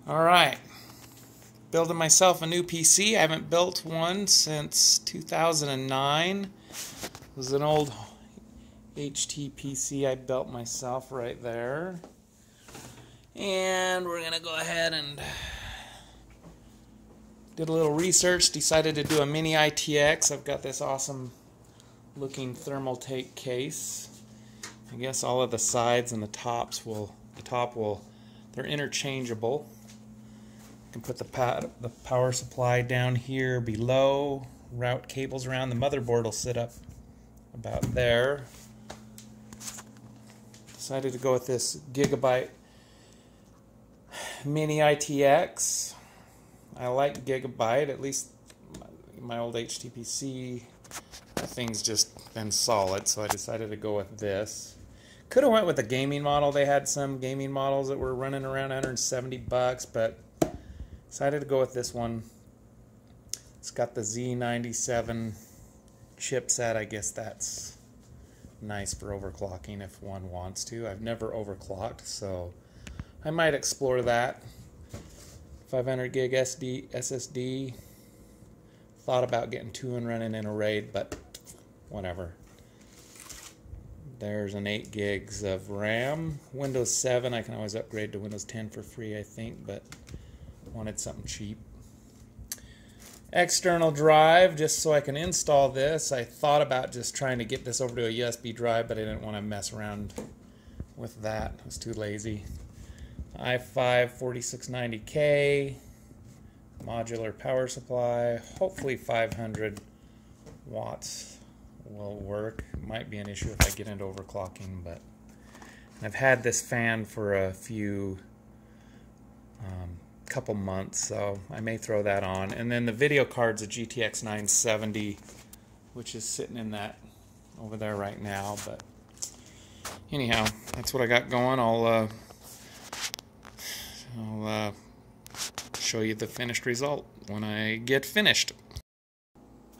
Alright, building myself a new PC. I haven't built one since 2009. It was an old HTPC I built myself right there. And we're going to go ahead and did a little research, decided to do a mini ITX. I've got this awesome looking Thermaltake case. I guess all of the sides and the top will, they're interchangeable. You can put the power supply down here below, route cables around. The motherboard will sit up about there. Decided to go with this Gigabyte mini ITX. I like Gigabyte, at least my old HTPC thing's just been solid, so I decided to go with this. Could have went with the gaming model. They had some gaming models that were running around $170, but decided to go with this one. It's got the Z97 chipset. I guess that's nice for overclocking if one wants to. I've never overclocked, so I might explore that. 500 gig SSD. Thought about getting two and running in a RAID, but whatever. There's an 8 gigs of RAM. Windows 7, I can always upgrade to Windows 10 for free, I think, but wanted something cheap. External drive, just so I can install this. I thought about just trying to get this over to a USB drive, but I didn't want to mess around with that. I was too lazy. i5 4690K, modular power supply, hopefully 500 watts will work. It might be an issue if I get into overclocking, but I've had this fan for a couple months, so I may throw that on. And then the video card's a GTX 970, which is sitting in that over there right now. But anyhow, that's what I got going. I'll show you the finished result when I get finished.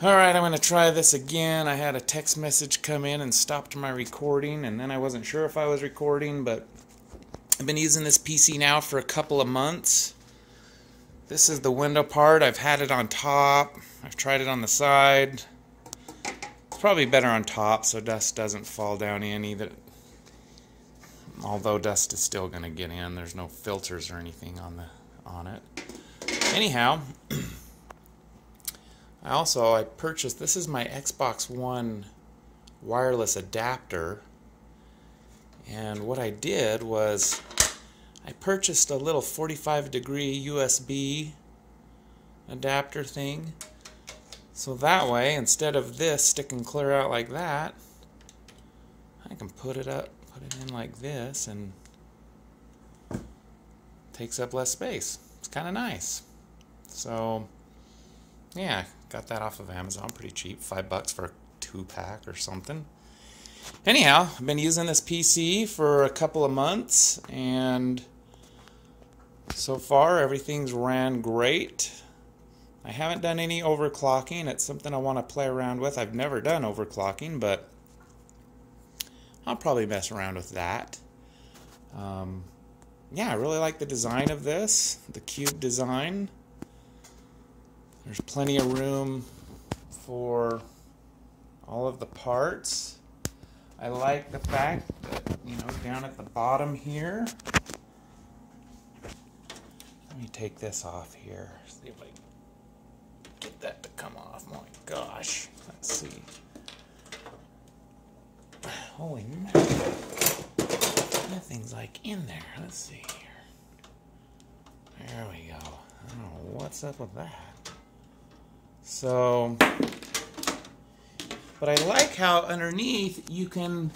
Alright, I'm going to try this again. I had a text message come in and stopped my recording, and then I wasn't sure if I was recording, but I've been using this PC now for a couple of months. This is the window part. I've had it on top. I've tried it on the side. It's probably better on top so dust doesn't fall down in either. Although dust is still going to get in. There's no filters or anything on it. Anyhow, I purchased, this is my Xbox One wireless adapter. And what I did was I purchased a little 45-degree USB adapter thing. So that way, instead of this sticking clear out like that, I can put it in like this, and it takes up less space. It's kind of nice. So, yeah, got that off of Amazon pretty cheap, $5 for a 2-pack or something. Anyhow, I've been using this PC for a couple of months, and so far everything's ran great. I haven't done any overclocking. It's something I want to play around with. I've never done overclocking, but I'll probably mess around with that. Yeah, I really like the design of this, the cube design. There's plenty of room for all of the parts. I like the fact that, you know, down at the bottom here, let me take this off here, see if I can get that to come off. My gosh, let's see. Holy mackerel. Nothing's like in there. Let's see here. There we go. I don't know what's up with that. So, but I like how underneath you can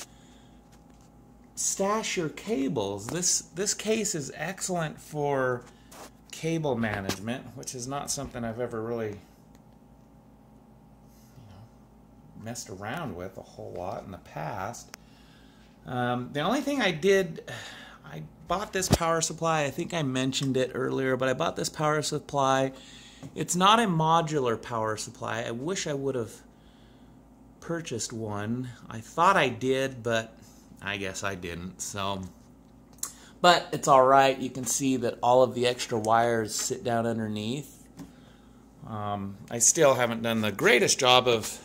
stash your cables. This case is excellent for cable management, which is not something I've ever really messed around with a whole lot in the past. The only thing I did, I bought this power supply. I think I mentioned it earlier, but I bought this power supply. It's not a modular power supply. I wish I would have purchased one. I thought I did, but I guess I didn't. So But it's alright. You can see that all of the extra wires sit down underneath. I still haven't done the greatest job of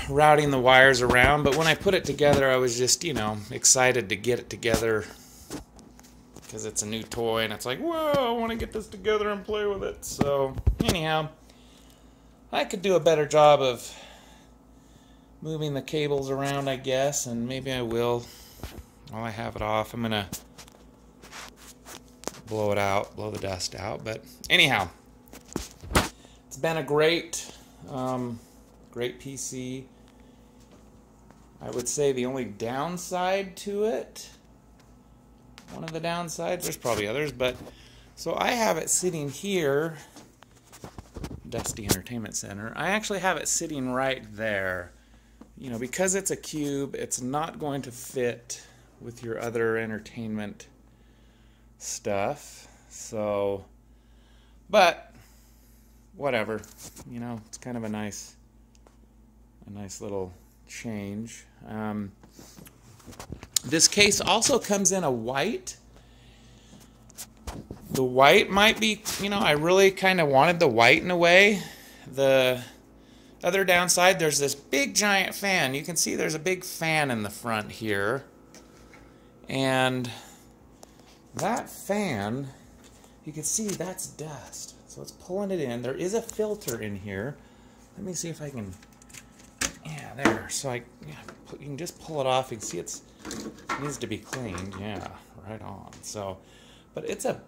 routing the wires around, but when I put it together, I was just, you know, excited to get it together because it's a new toy, and it's like, whoa, I want to get this together and play with it. So, anyhow, I could do a better job of moving the cables around, I guess, and maybe I will while I have it off. I'm going to blow it out, blow the dust out, but anyhow, it's been a great PC. I would say the only downside to it, one of the downsides, there's probably others, but so I have it sitting here, Dusty Entertainment Center. I actually have it sitting right there. You know, because it's a cube, it's not going to fit with your other entertainment stuff. So, but whatever, you know, it's kind of a nice little change. This case also comes in a white. The white might be, you know, I really kind of wanted the white in a way. The other downside, there's this big giant fan. You can see there's a big fan in the front here. And that fan, you can see that's dust. So it's pulling it in. There is a filter in here. Let me see if I can, yeah, there. So you can just pull it off. You can see it needs to be cleaned. Yeah, right on. So, but it's a,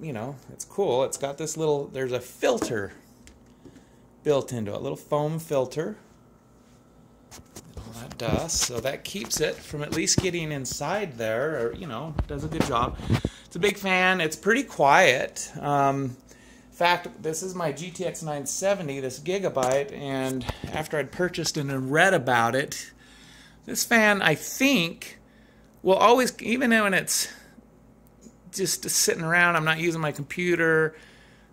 you know, it's cool. It's got this little, there's a filter built into it, a little foam filter. All that dust, so that keeps it from at least getting inside there, or, you know, does a good job. It's a big fan. It's pretty quiet. In fact, this is my GTX 970, this Gigabyte, and after I'd purchased it and read about it, this fan, I think, will always, even when it's just sitting around, I'm not using my computer,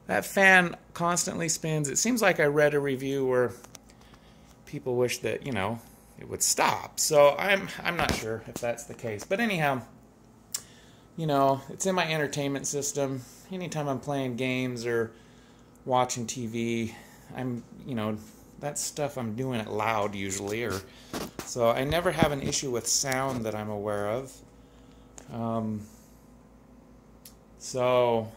that fan constantly spins. It seems like I read a review where people wish that, you know, it would stop. So I'm not sure if that's the case. But anyhow, you know, it's in my entertainment system. Anytime I'm playing games or watching TV, you know, that stuff I'm doing it loud usually, or so I never have an issue with sound that I'm aware of. So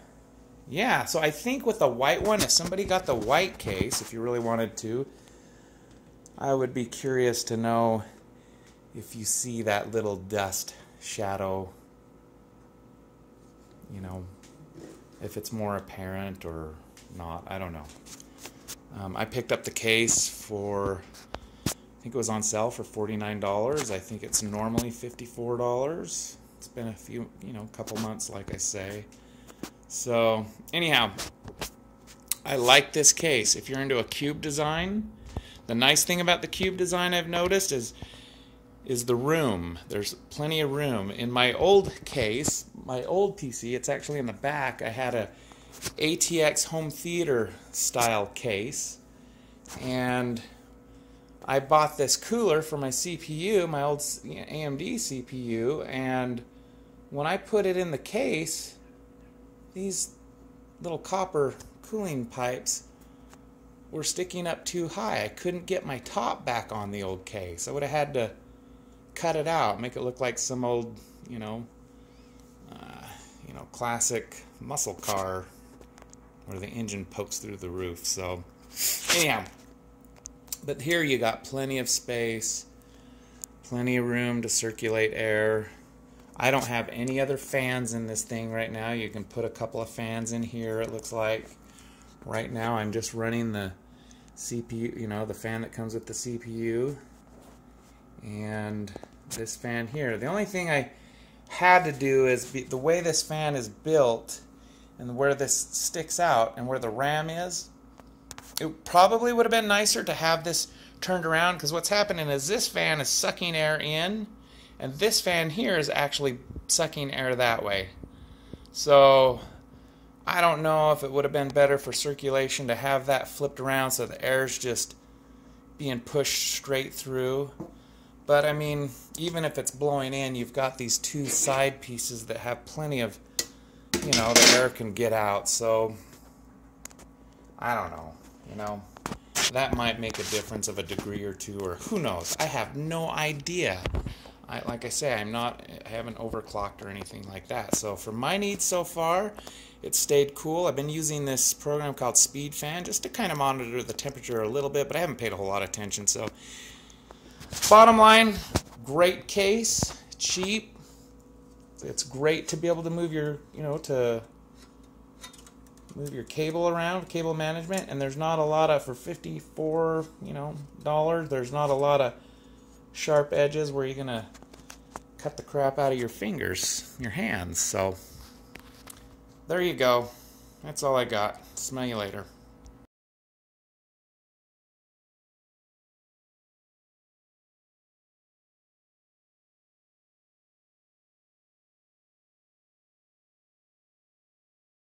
yeah, so I think with the white one, if somebody got the white case, if you really wanted to, I would be curious to know if you see that little dust shadow, you know, if it's more apparent or not. I don't know. I picked up the case for, I think it was on sale for $49. I think it's normally $54. It's been a few, you know, couple months, like I say. So anyhow, I like this case. If you're into a cube design, the nice thing about the cube design I've noticed is the room. There's plenty of room. In my old case, my old PC, it's actually in the back, I had a ATX home theater style case, and I bought this cooler for my CPU, my old AMD CPU, and when I put it in the case, these little copper cooling pipes were sticking up too high. I couldn't get my top back on the old case. I would have had to cut it out, make it look like some old, you know, classic muscle car where the engine pokes through the roof. So anyhow, but here you got plenty of space, plenty of room to circulate air. I don't have any other fans in this thing right now. You can put a couple of fans in here, it looks like. Right now I'm just running the CPU, you know, the fan that comes with the CPU, and this fan here. The only thing I had to do is the way this fan is built and where this sticks out and where the RAM is, it probably would have been nicer to have this turned around, because what's happening is this fan is sucking air in and this fan here is actually sucking air that way. So I don't know if it would have been better for circulation to have that flipped around so the air's just being pushed straight through. But I mean, even if it's blowing in, you've got these two side pieces that have plenty of, you know, the air can get out. So I don't know, you know, that might make a difference of a degree or two, or who knows. I have no idea. Like I say, I haven't overclocked or anything like that. So for my needs so far, it stayed cool. I've been using this program called Speed Fan just to kind of monitor the temperature a little bit, but I haven't paid a whole lot of attention. So bottom line, great case, cheap. It's great to be able to move your, you know, to move your cable around, cable management, and there's not a lot of, for $54, you know, there's not a lot of sharp edges where you're gonna cut the crap out of your fingers, your hands. So there you go. That's all I got. Smell you later.